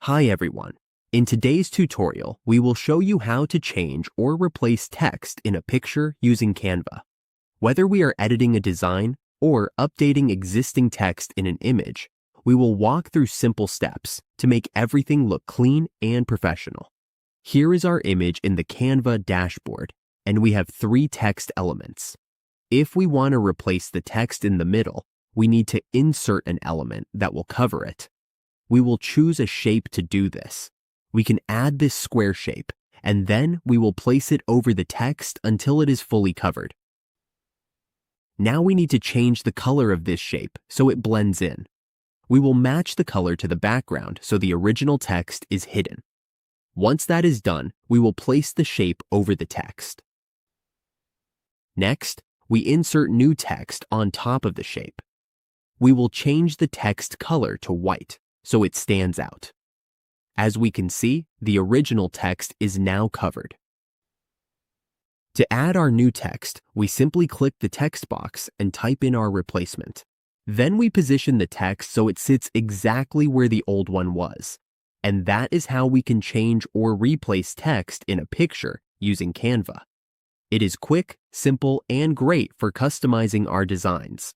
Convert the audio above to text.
Hi everyone. In today's tutorial, we will show you how to change or replace text in a picture using Canva. Whether we are editing a design or updating existing text in an image, we will walk through simple steps to make everything look clean and professional. Here is our image in the Canva dashboard, and we have 3 text elements. If we want to replace the text in the middle, we need to insert an element that will cover it. We will choose a shape to do this. We can add this square shape, and then we will place it over the text until it is fully covered. Now we need to change the color of this shape so it blends in. We will match the color to the background so the original text is hidden. Once that is done, we will place the shape over the text. Next, we insert new text on top of the shape. We will change the text color to white so it stands out. As we can see, the original text is now covered. To add our new text, we simply click the text box and type in our replacement. Then we position the text so it sits exactly where the old one was. And that is how we can change or replace text in a picture using Canva. It is quick, simple, and great for customizing our designs.